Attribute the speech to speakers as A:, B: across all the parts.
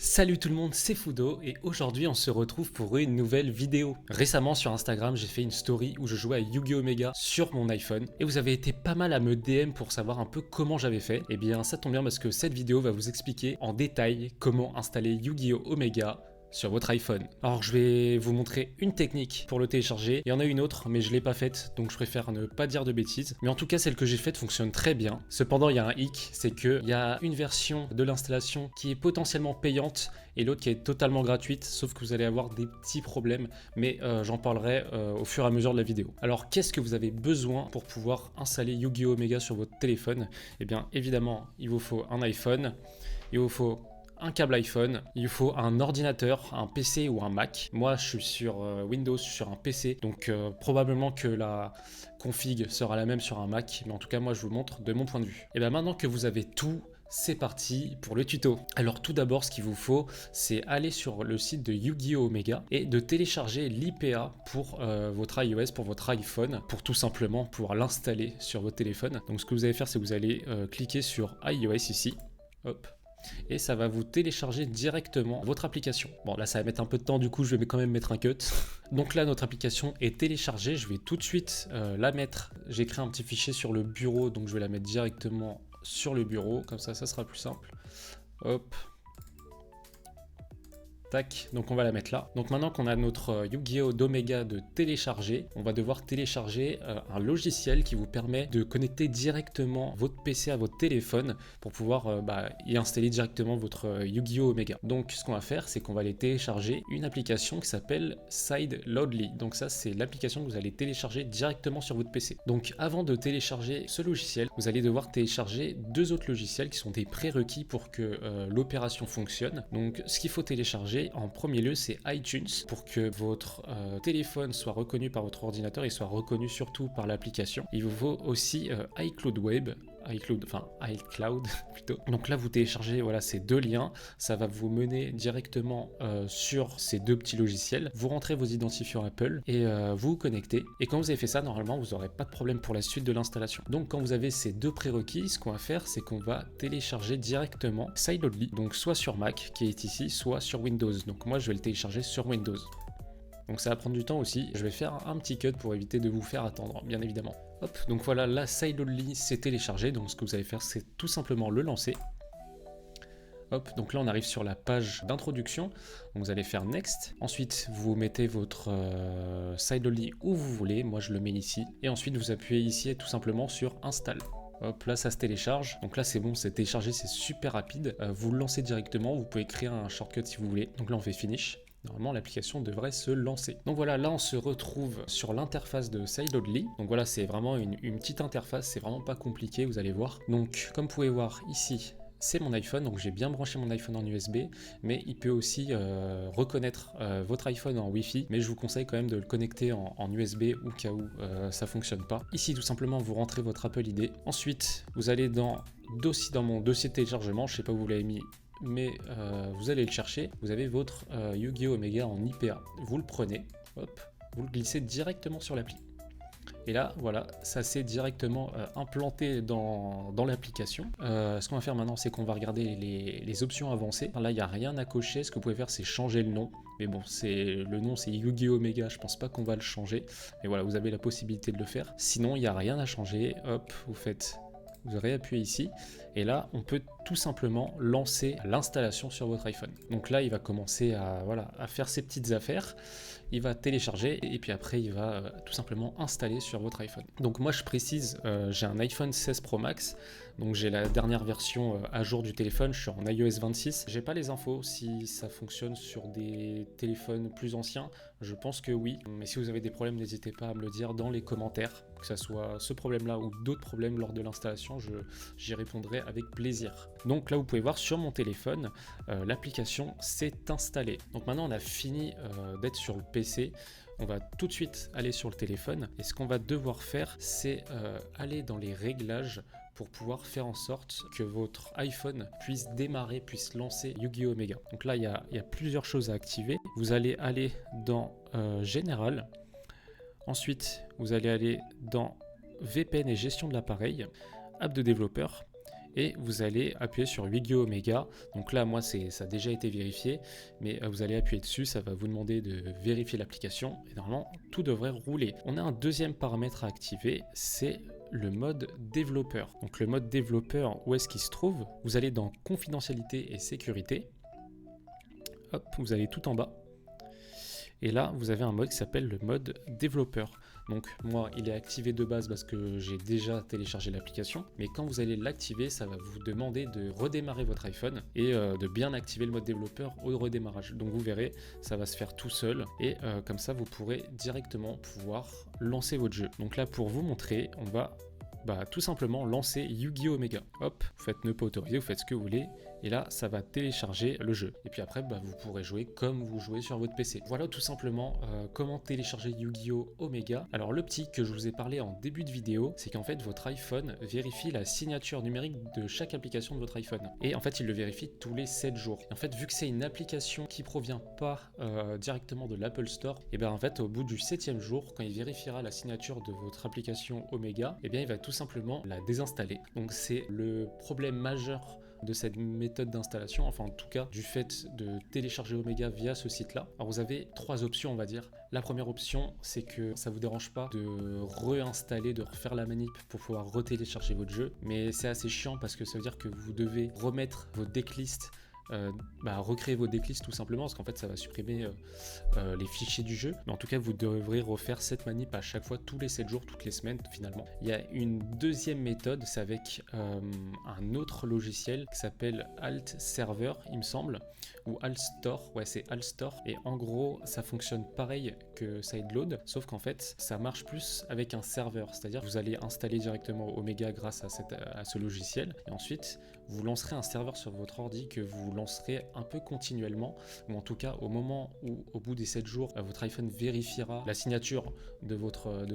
A: Salut tout le monde, c'est Fudo et aujourd'hui on se retrouve pour une nouvelle vidéo. Récemment sur Instagram j'ai fait une story où je jouais à Yu-Gi-Oh! Omega sur mon iPhone et vous avez été pas mal à me DM pour savoir un peu comment j'avais fait. Et bien ça tombe bien parce que cette vidéo va vous expliquer en détail comment installer Yu-Gi-Oh! Omega sur votre iPhone. Alors je vais vous montrer une technique pour le télécharger. Il y en a une autre mais je l'ai pas faite donc je préfère ne pas dire de bêtises. Mais en tout cas celle que j'ai faite fonctionne très bien. Cependant il y a un hic, c'est qu'il y a une version de l'installation qui est potentiellement payante et l'autre qui est totalement gratuite, sauf que vous allez avoir des petits problèmes, mais j'en parlerai au fur et à mesure de la vidéo. Alors qu'est-ce que vous avez besoin pour pouvoir installer Yu-Gi-Oh! Omega sur votre téléphone? Eh bien évidemment il vous faut un iPhone, il vous faut un câble iPhone, il faut un ordinateur, un PC ou un Mac. Moi je suis sur Windows, sur un PC, donc probablement que la config sera la même sur un Mac, mais en tout cas moi je vous montre de mon point de vue. Et bien maintenant que vous avez tout, c'est parti pour le tuto. Alors tout d'abord ce qu'il vous faut, c'est aller sur le site de Yu-Gi-Oh! Omega et de télécharger l'IPA pour votre iOS, pour votre iPhone, pour tout simplement pouvoir l'installer sur votre téléphone. Donc ce que vous allez faire, c'est que vous allez cliquer sur iOS ici, hop, et ça va vous télécharger directement votre application. Bon là ça va mettre un peu de temps, du coup je vais quand même mettre un cut. Donc là notre application est téléchargée, je vais tout de suite la mettre. J'ai créé un petit fichier sur le bureau, donc je vais la mettre directement sur le bureau, comme ça sera plus simple. Hop. Tac, donc on va la mettre là. Donc maintenant qu'on a notre Yu-Gi-Oh! Omega de télécharger, on va devoir télécharger un logiciel qui vous permet de connecter directement votre PC à votre téléphone pour pouvoir y installer directement votre Yu-Gi-Oh! Omega. Donc ce qu'on va faire, c'est qu'on va aller télécharger une application qui s'appelle Sideloadly. Donc ça, c'est l'application que vous allez télécharger directement sur votre PC. Donc avant de télécharger ce logiciel, vous allez devoir télécharger deux autres logiciels qui sont des prérequis pour que l'opération fonctionne. Donc ce qu'il faut télécharger en premier lieu, c'est iTunes pour que votre téléphone soit reconnu par votre ordinateur et soit reconnu surtout par l'application. Il vous faut aussi iCloud plutôt. Donc là vous téléchargez voilà ces deux liens, ça va vous mener directement sur ces deux petits logiciels. Vous rentrez vos identifiants Apple et vous vous connectez. Et quand vous avez fait ça, normalement vous n'aurez pas de problème pour la suite de l'installation. Donc quand vous avez ces deux prérequis, ce qu'on va faire, c'est qu'on va télécharger directement Sideloadly, donc soit sur Mac qui est ici, soit sur Windows. Donc moi je vais le télécharger sur Windows. Donc ça va prendre du temps aussi. Je vais faire un petit cut pour éviter de vous faire attendre, bien évidemment. Hop, donc voilà, la Sideloadly s'est téléchargée. Donc ce que vous allez faire, c'est tout simplement le lancer. Hop, donc là on arrive sur la page d'introduction. Donc vous allez faire Next. Ensuite, vous mettez votre Sideloadly où vous voulez. Moi je le mets ici. Et ensuite vous appuyez ici et tout simplement sur Install. Hop, là ça se télécharge. Donc là c'est bon, c'est téléchargé, c'est super rapide. Vous le lancez directement. Vous pouvez créer un shortcut si vous voulez. Donc là on fait Finish. Normalement, l'application devrait se lancer. Donc voilà, là on se retrouve sur l'interface de Sideloadly. Donc voilà, c'est vraiment une petite interface, c'est vraiment pas compliqué, vous allez voir. Donc comme vous pouvez voir ici, c'est mon iPhone, donc j'ai bien branché mon iPhone en USB, mais il peut aussi reconnaître votre iPhone en Wi-Fi, mais je vous conseille quand même de le connecter en USB au cas où ça fonctionne pas. Ici, tout simplement, vous rentrez votre Apple ID. Ensuite, vous allez dans mon dossier de téléchargement, je sais pas où vous l'avez mis, mais vous allez le chercher. Vous avez votre Yu-Gi-Oh! Omega en IPA. Vous le prenez, hop, vous le glissez directement sur l'appli. Et là, voilà, ça s'est directement implanté dans l'application. Ce qu'on va faire maintenant, c'est qu'on va regarder les options avancées. Là, il n'y a rien à cocher. Ce que vous pouvez faire, c'est changer le nom. Mais bon, le nom, c'est Yu-Gi-Oh! Omega. Je pense pas qu'on va le changer. Mais voilà, vous avez la possibilité de le faire. Sinon, il n'y a rien à changer. Hop, vous réappuyez ici. Et là, on peut tout simplement lancer l'installation sur votre iPhone. Donc là, il va commencer à faire ses petites affaires. Il va télécharger et puis après il va tout simplement installer sur votre iPhone. Donc moi je précise, j'ai un iPhone 16 Pro Max, donc j'ai la dernière version à jour du téléphone, je suis en iOS 26. J'ai pas les infos si ça fonctionne sur des téléphones plus anciens, je pense que oui, mais si vous avez des problèmes, n'hésitez pas à me le dire dans les commentaires, que ce soit ce problème-là ou d'autres problèmes lors de l'installation, j'y répondrai avec plaisir. Donc là vous pouvez voir sur mon téléphone, l'application s'est installée. Donc maintenant on a fini d'être sur le PC, on va tout de suite aller sur le téléphone et ce qu'on va devoir faire, c'est aller dans les réglages pour pouvoir faire en sorte que votre iPhone puisse démarrer, puisse lancer Yu-Gi-Oh! Omega. Donc là il y a plusieurs choses à activer. Vous allez aller dans Général, ensuite vous allez aller dans VPN et gestion de l'appareil, app de développeur, et vous allez appuyer sur Yu-Gi-Oh! Omega. Donc là, moi, ça a déjà été vérifié, mais vous allez appuyer dessus, ça va vous demander de vérifier l'application, et normalement, tout devrait rouler. On a un deuxième paramètre à activer, c'est le mode développeur. Donc le mode développeur, où est-ce qu'il se trouve? Vous allez dans confidentialité et sécurité. Hop, vous allez tout en bas. Et là, vous avez un mode qui s'appelle le mode développeur. Donc moi, il est activé de base parce que j'ai déjà téléchargé l'application. Mais quand vous allez l'activer, ça va vous demander de redémarrer votre iPhone et de bien activer le mode développeur au redémarrage. Donc vous verrez, ça va se faire tout seul. Et comme ça, vous pourrez directement pouvoir lancer votre jeu. Donc là, pour vous montrer, on va tout simplement lancer Yu-Gi-Oh! Omega. Hop, vous faites ne pas autoriser, vous faites ce que vous voulez, et là ça va télécharger le jeu. Et puis après, vous pourrez jouer comme vous jouez sur votre PC. Voilà tout simplement comment télécharger Yu-Gi-Oh! Omega. Alors le petit que je vous ai parlé en début de vidéo, c'est qu'en fait votre iPhone vérifie la signature numérique de chaque application de votre iPhone. Et en fait il le vérifie tous les 7 jours. Et en fait vu que c'est une application qui provient pas directement de l'Apple Store, et bien en fait au bout du 7e jour, quand il vérifiera la signature de votre application Omega, et bien il va tout simplement la désinstaller. Donc c'est le problème majeur de cette méthode d'installation, enfin en tout cas du fait de télécharger Omega via ce site-là. Alors vous avez 3 options, on va dire. La première option, c'est que ça vous dérange pas de réinstaller, de refaire la manip pour pouvoir retélécharger votre jeu, mais c'est assez chiant parce que ça veut dire que vous devez remettre vos decklists, recréer vos decklists tout simplement, parce qu'en fait ça va supprimer les fichiers du jeu, mais en tout cas vous devrez refaire cette manip à chaque fois, tous les 7 jours, toutes les semaines finalement. Il y a une deuxième méthode, c'est avec un autre logiciel qui s'appelle Alt Server il me semble, ou Alt Store, ouais c'est Alt Store, et en gros ça fonctionne pareil que Sideload, sauf qu'en fait ça marche plus avec un serveur, c'est à dire vous allez installer directement Omega grâce à ce logiciel, et ensuite vous lancerez un serveur sur votre ordi que vous lancerez un peu continuellement, ou en tout cas au moment où au bout des 7 jours votre iPhone vérifiera la signature de votre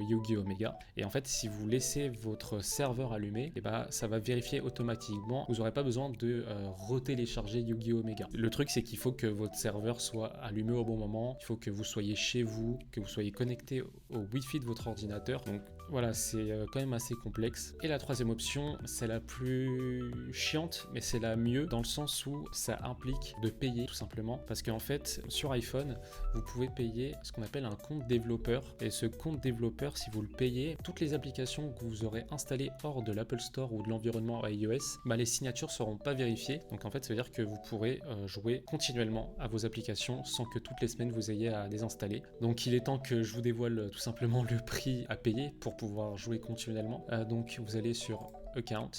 A: Yu-Gi-Oh! Omega, et en fait si vous laissez votre serveur allumé, et ça va vérifier automatiquement, vous n'aurez pas besoin de retélécharger Yu-Gi-Oh! Omega. Le truc c'est qu'il faut que votre serveur soit allumé au bon moment, il faut que vous soyez chez vous, que vous soyez connecté au Wi-Fi de votre ordinateur, donc voilà, c'est quand même assez complexe. Et la troisième option, c'est la plus chiante, mais c'est la mieux dans le sens où ça implique de payer tout simplement, parce qu'en fait sur iPhone vous pouvez payer ce qu'on appelle un compte développeur, et ce compte développeur, si vous le payez, toutes les applications que vous aurez installées hors de l'Apple Store ou de l'environnement iOS, les signatures seront pas vérifiées, donc en fait ça veut dire que vous pourrez jouer continuellement à vos applications sans que toutes les semaines vous ayez à les installer. Donc il est temps que je vous dévoile tout simplement le prix à payer pour pouvoir jouer continuellement. Donc vous allez sur Account,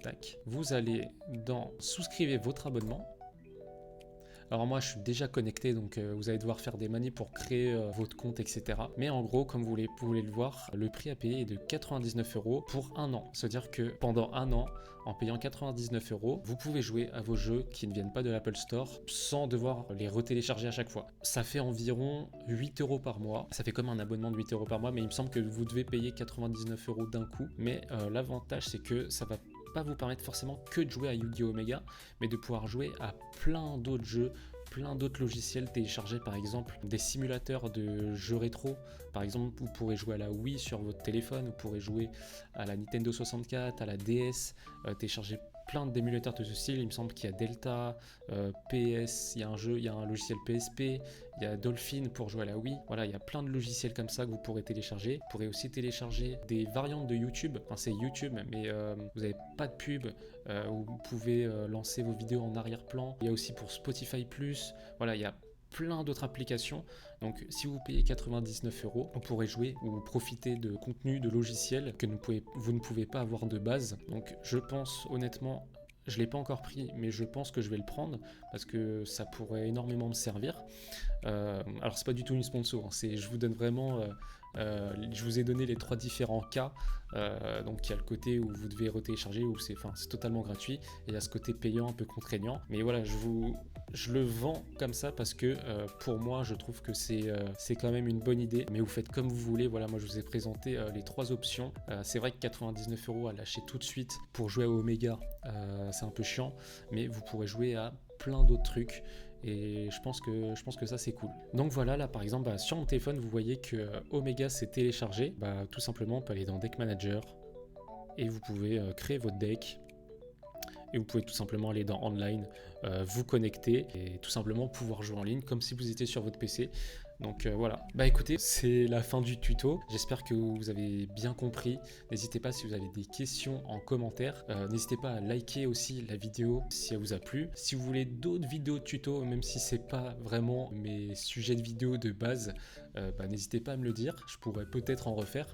A: tac. Vous allez dans souscrivez votre abonnement. Alors moi je suis déjà connecté, donc vous allez devoir faire des manips pour créer votre compte, etc. Mais en gros, comme vous voulez le voir, le prix à payer est de 99 € pour un an. C'est-à-dire que pendant un an, en payant 99 €, vous pouvez jouer à vos jeux qui ne viennent pas de l'Apple Store sans devoir les retélécharger à chaque fois. Ça fait environ 8 € par mois. Ça fait comme un abonnement de 8 € par mois, mais il me semble que vous devez payer 99 € d'un coup. Mais l'avantage, c'est que ça va pas vous permettre forcément que de jouer à Yu-Gi-Oh! Omega, mais de pouvoir jouer à plein d'autres jeux, plein d'autres logiciels, télécharger par exemple des simulateurs de jeux rétro. Par exemple, vous pourrez jouer à la Wii sur votre téléphone, vous pourrez jouer à la Nintendo 64, à la DS, télécharger plein d'émulateurs de ce style. Il me semble qu'il y a Delta, PS, il y a un logiciel PSP, il y a Dolphin pour jouer à la Wii. Voilà, il y a plein de logiciels comme ça que vous pourrez télécharger. Vous pourrez aussi télécharger des variantes de YouTube. Enfin, c'est YouTube, mais vous n'avez pas de pub. Où vous pouvez lancer vos vidéos en arrière-plan. Il y a aussi pour Spotify+. Voilà, il y a plein d'autres applications. Donc si vous payez 99 €, vous pourrez jouer ou profiter de contenus, de logiciels que vous ne pouvez pas avoir de base. Donc je pense honnêtement, je ne l'ai pas encore pris, mais je pense que je vais le prendre parce que ça pourrait énormément me servir. Alors c'est pas du tout une sponsor, hein, je vous donne vraiment... je vous ai donné les 3 différents cas. Donc il y a le côté où vous devez retélécharger, où c'est totalement gratuit, et il y a ce côté payant un peu contraignant. Mais voilà, je le vends comme ça parce que pour moi je trouve que c'est quand même une bonne idée, mais vous faites comme vous voulez. Voilà, moi je vous ai présenté les 3 options. C'est vrai que 99 € à lâcher tout de suite pour jouer à Omega, c'est un peu chiant, mais vous pourrez jouer à plein d'autres trucs. Et je pense que ça c'est cool. Donc voilà, là par exemple sur mon téléphone vous voyez que Omega s'est téléchargé. Tout simplement on peut aller dans Deck Manager et vous pouvez créer votre deck. Et vous pouvez tout simplement aller dans Online, vous connecter et tout simplement pouvoir jouer en ligne comme si vous étiez sur votre PC. Donc voilà, bah écoutez, c'est la fin du tuto. J'espère que vous avez bien compris. N'hésitez pas si vous avez des questions en commentaire. N'hésitez pas à liker aussi la vidéo si elle vous a plu. Si vous voulez d'autres vidéos de tuto, même si c'est pas vraiment mes sujets de vidéo de base, bah, n'hésitez pas à me le dire. Je pourrais peut-être en refaire.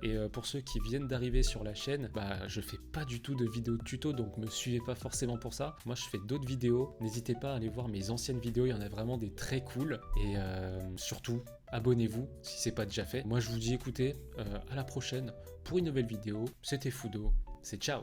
A: Et pour ceux qui viennent d'arriver sur la chaîne, bah, je fais pas du tout de vidéos de tuto, donc me suivez pas forcément pour ça. Moi, je fais d'autres vidéos. N'hésitez pas à aller voir mes anciennes vidéos. Il y en a vraiment des très cool. Et surtout, abonnez-vous si c'est pas déjà fait. Moi, je vous dis écoutez, à la prochaine pour une nouvelle vidéo. C'était Fudo. C'est ciao.